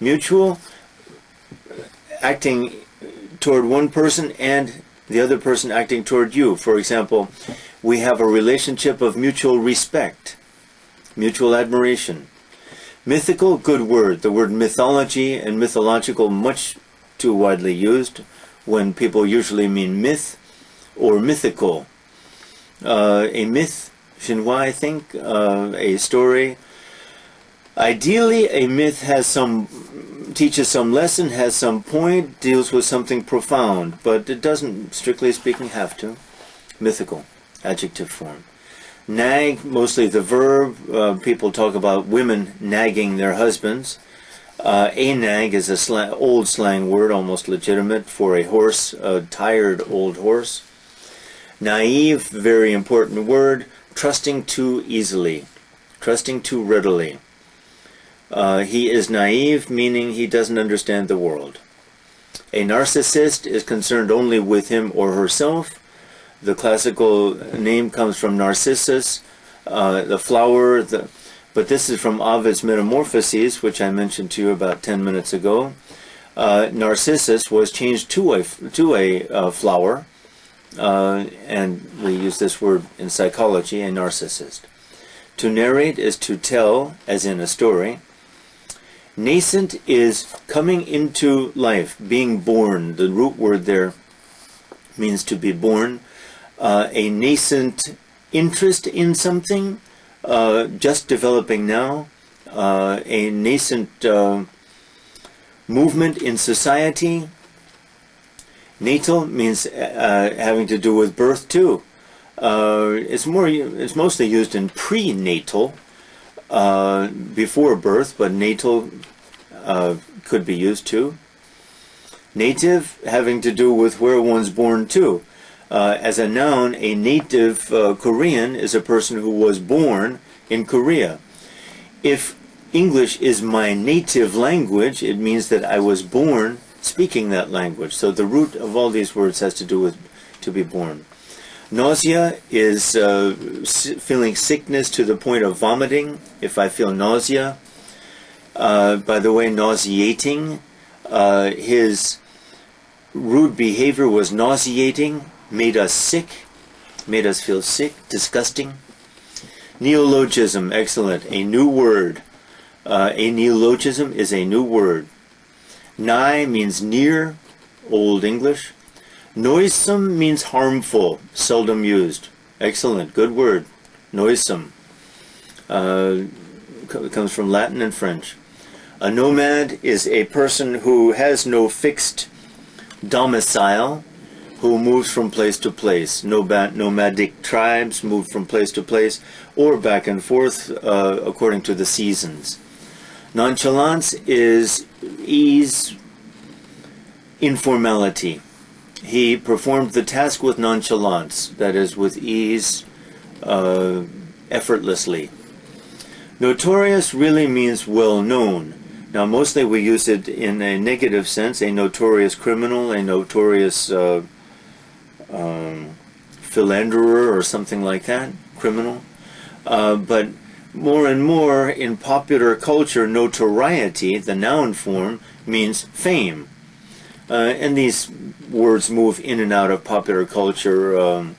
Mutual, acting toward one person and the other person acting toward you. For example, we have a relationship of mutual respect, mutual admiration. Mythical, good word. The word mythology and mythological, much too widely used when people usually mean myth or mythical. A myth, chinois, I think, a story. Ideally, a myth teaches some lesson, has some point, deals with something profound, but it doesn't, strictly speaking, have to. Mythical, adjective form. Nag, mostly the verb. People talk about women nagging their husbands. A nag is a old slang word, almost legitimate, for a horse, a tired old horse. Naive, very important word. Trusting too easily, trusting too readily. He is naive, meaning he doesn't understand the world. A narcissist is concerned only with him or herself. The classical name comes from Narcissus, the flower, but this is from Ovid's Metamorphoses, which I mentioned to you about 10 minutes ago. Narcissus was changed to a flower, and we use this word in psychology, a narcissist. To narrate is to tell, as in a story. Nascent is coming into life, being born. The root word there means to be born. A nascent interest in something, just developing now. A nascent movement in society. Natal means having to do with birth too. It's mostly used in prenatal, before birth, but natal could be used too. Native, having to do with where one's born to. As a noun, a native Korean is a person who was born in Korea. If English is my native language, it means that I was born speaking that language. So the root of all these words has to do with to be born. Nausea is feeling sickness to the point of vomiting. If I feel nausea, by the way, nauseating, his rude behavior was nauseating, made us sick, made us feel sick, disgusting. Neologism, excellent, a new word. A neologism is a new word. Nigh means near, Old English. Noisome means harmful, seldom used. Excellent, good word. Noisome. Comes from Latin and French. A nomad is a person who has no fixed domicile, who moves from place to place. Nomadic tribes move from place to place or back and forth according to the seasons. Nonchalance is ease, informality. He performed the task with nonchalance, that is, with ease, effortlessly. Notorious really means well known. Now, mostly we use it in a negative sense, a notorious criminal, a notorious philanderer or something like that, criminal. But more and more in popular culture, notoriety, the noun form, means fame. And these words move in and out of popular culture.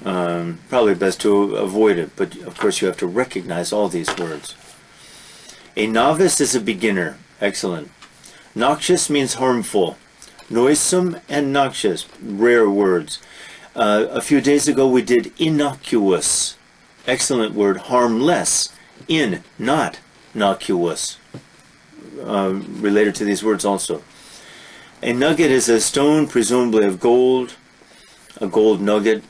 Probably best to avoid it, but of course you have to recognize all these words. A novice is a beginner. Excellent. Noxious means harmful. Noisome and noxious, rare words. A few days ago we did innocuous. Excellent word. Harmless. In, not innocuous. Related to these words also. A nugget is a stone, presumably of gold. A gold nugget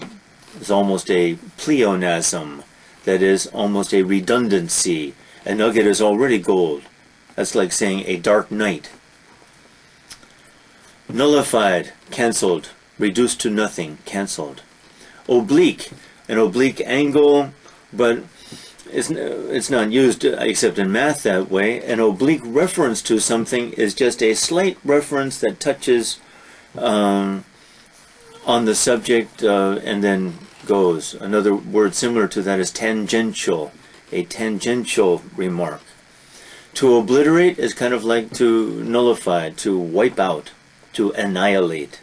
is almost a pleonasm, that is, almost a redundancy. A nugget is already gold. That's like saying a dark night. Nullified, cancelled, reduced to nothing, cancelled. Oblique, an oblique angle, but it's not used except in math that way. An oblique reference to something is just a slight reference that touches on the subject and then goes. Another word similar to that is tangential, a tangential remark. To obliterate is kind of like to nullify, to wipe out, to annihilate.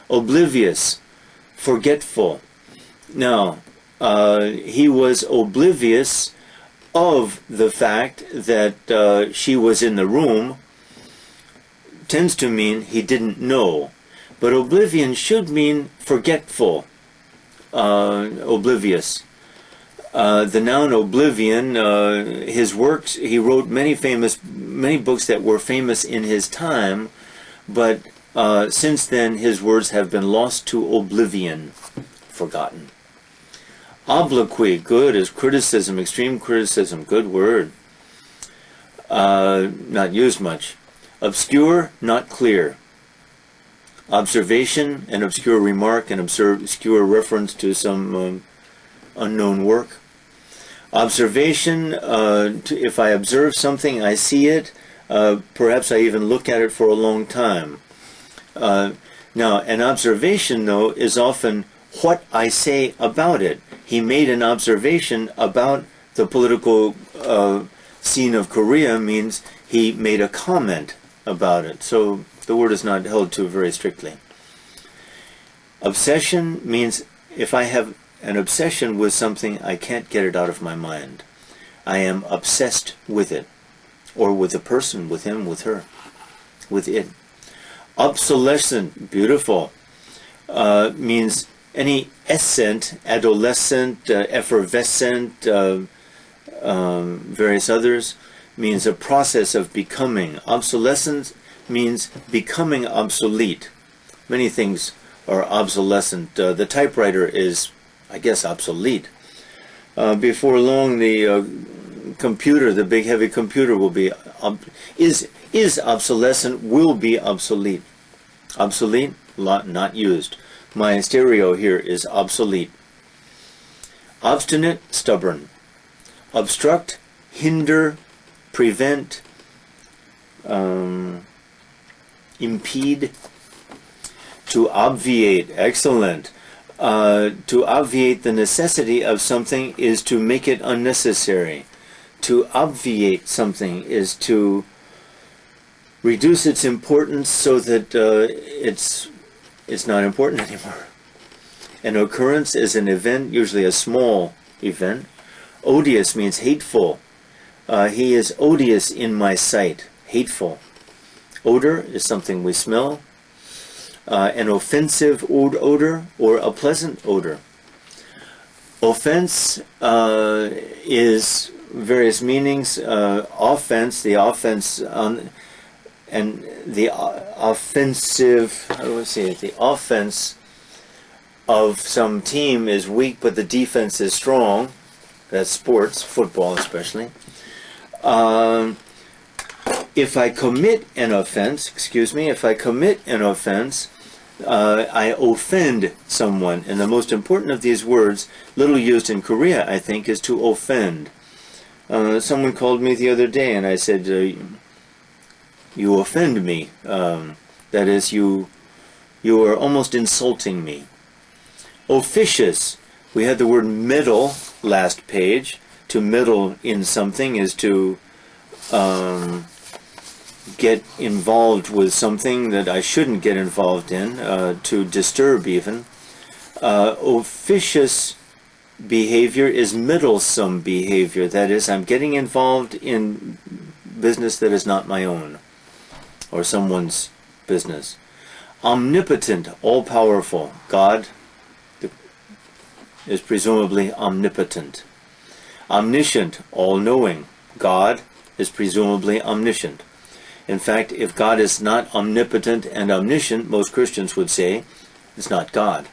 Oblivious, forgetful. Now, he was oblivious of the fact that she was in the room. Tends to mean he didn't know. But oblivion should mean forgetful, oblivious. The noun oblivion, his works, he wrote many books that were famous in his time, but since then his words have been lost to oblivion, forgotten. Obloquy, good, is criticism, extreme criticism, good word. Not used much. Obscure, not clear. Observation, an obscure remark, an obscure reference to some unknown work. Observation, if I observe something, I see it, perhaps I even look at it for a long time. Now, an observation, though, is often what I say about it. He made an observation about the political scene of Korea, means he made a comment about it. So the word is not held to very strictly. Obsession means if I have an obsession with something, I can't get it out of my mind. I am obsessed with it, or with a person, with him, with her, with it. Obsolescent, beautiful, means any essent, adolescent, effervescent, various others, means a process of becoming. Obsolescence means becoming obsolete. Many things are obsolescent. The typewriter is, I guess, obsolete. Before long, the computer, the big heavy computer, will be is obsolescent, will be obsolete. Obsolete, not used. My stereo here is obsolete. Obstinate, stubborn. Obstruct, hinder, prevent, impede. To obviate, excellent. To obviate the necessity of something is to make it unnecessary. To obviate something is to reduce its importance so that it's not important anymore. An occurrence is an event, usually a small event. Odious means hateful. He is odious in my sight, hateful. Odor is something we smell. An offensive odor or a pleasant odor. Offense is various meanings. Offense, the offense and the offensive, how do I say it? The offense of some team is weak, but the defense is strong. That's sports, football especially. If I commit an offense, I offend someone. And the most important of these words, little used in Korea, I think, is to offend. Someone called me the other day and I said, you offend me. That is, you are almost insulting me. Officious. We had the word meddle last page. To meddle in something is to get involved with something that I shouldn't get involved in, to disturb even. Officious behavior is meddlesome behavior. That is, I'm getting involved in business that is not my own, or someone's business. Omnipotent, all-powerful. God is presumably omnipotent. Omniscient, all-knowing. God is presumably omniscient. In fact, if God is not omnipotent and omniscient, most Christians would say it's not God.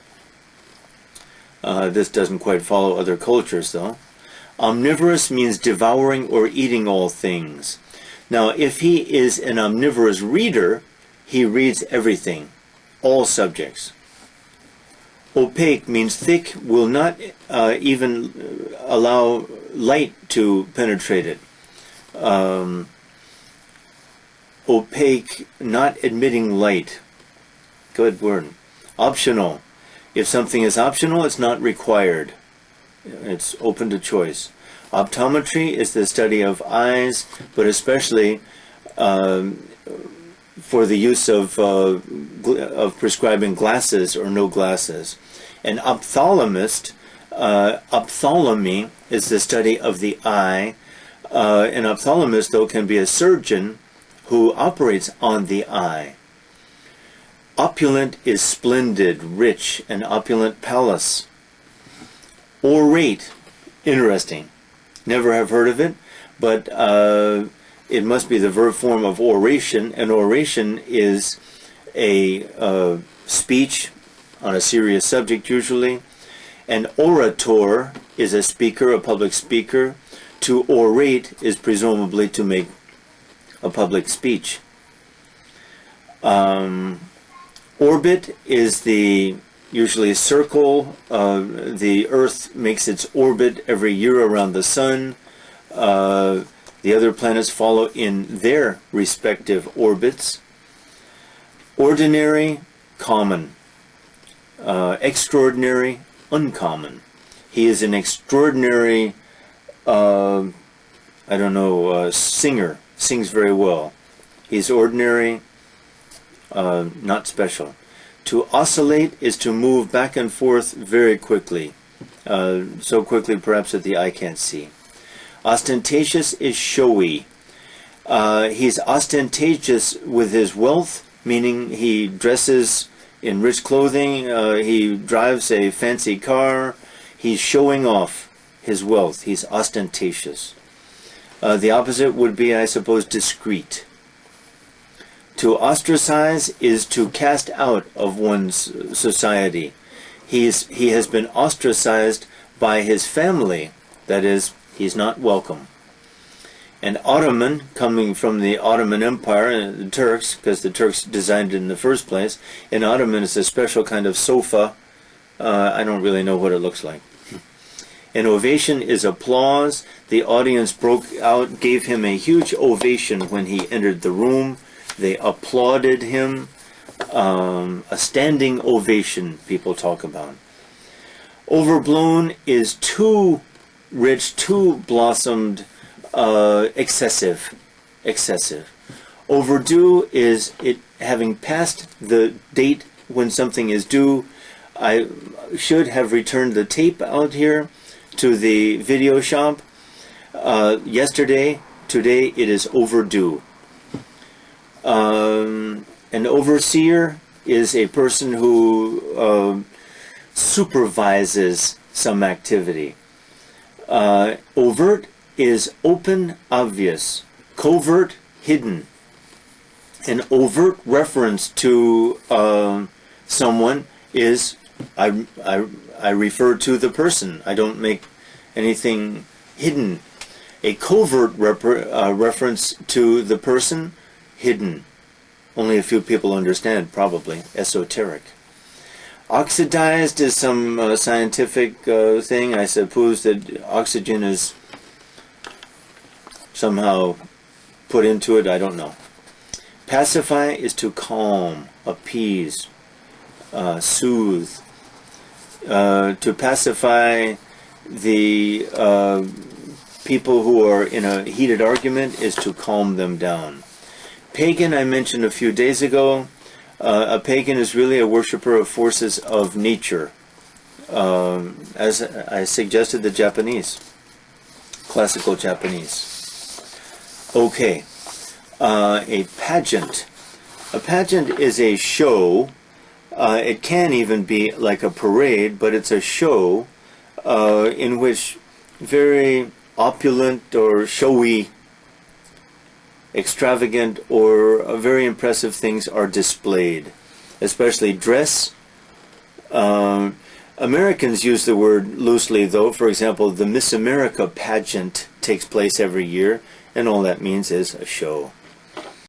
This doesn't quite follow other cultures, though. Omnivorous means devouring or eating all things. Now, if he is an omnivorous reader, he reads everything, all subjects. Opaque means thick, will not even allow light to penetrate it. Opaque, not admitting light. Good word. Optional. If something is optional, it's not required. It's open to choice. Optometry is the study of eyes, but especially for the use of prescribing glasses or no glasses. An ophthalmist, ophthalmy is the study of the eye. An ophthalmist, though, can be a surgeon who operates on the eye. Opulent is splendid, rich, an opulent palace. Orate, interesting. Never have heard of it, but it must be the verb form of oration, and oration is a speech on a serious subject usually. An orator is a speaker, a public speaker. To orate is presumably to make a public speech. Orbit is the usually circle. The Earth makes its orbit every year around the sun. The other planets follow in their respective orbits. Ordinary, common. Extraordinary, uncommon. He is an extraordinary, singer. Sings very well. He's ordinary, not special. To oscillate is to move back and forth very quickly. So quickly perhaps that the eye can't see. Ostentatious is showy. He's ostentatious with his wealth, meaning he dresses in rich clothing, he drives a fancy car, he's showing off his wealth, he's ostentatious. The opposite would be, I suppose, discreet. To ostracize is to cast out of one's society. He has been ostracized by his family, that is, he's not welcome. An Ottoman, coming from the Ottoman Empire, the Turks, because the Turks designed it in the first place, an Ottoman is a special kind of sofa. I don't really know what it looks like. An ovation is applause. The audience broke out, gave him a huge ovation when he entered the room. They applauded him. A standing ovation, people talk about. Overblown is too rich, too blossomed, excessive. Overdue is it having passed the date when something is due. I should have returned the tape out here to the video shop yesterday. Today it is overdue. An overseer is a person who supervises some activity. Overt is open, obvious. Covert, hidden. An overt reference to someone is I refer to the person. I don't make anything hidden. A covert reference to the person, hidden. Only a few people understand, probably. Esoteric. Oxidized is some scientific thing. I suppose that oxygen is somehow put into it. I don't know. Pacify is to calm, appease, soothe. To pacify the people who are in a heated argument is to calm them down. Pagan, I mentioned a few days ago. A pagan is really a worshiper of forces of nature, as I suggested, the Japanese, classical Japanese. Okay, a pageant. A pageant is a show. It can even be like a parade, but it's a show in which very opulent or showy, extravagant or very impressive things are displayed, especially dress. Americans use the word loosely, though. For example, the Miss America pageant takes place every year, and all that means is a show.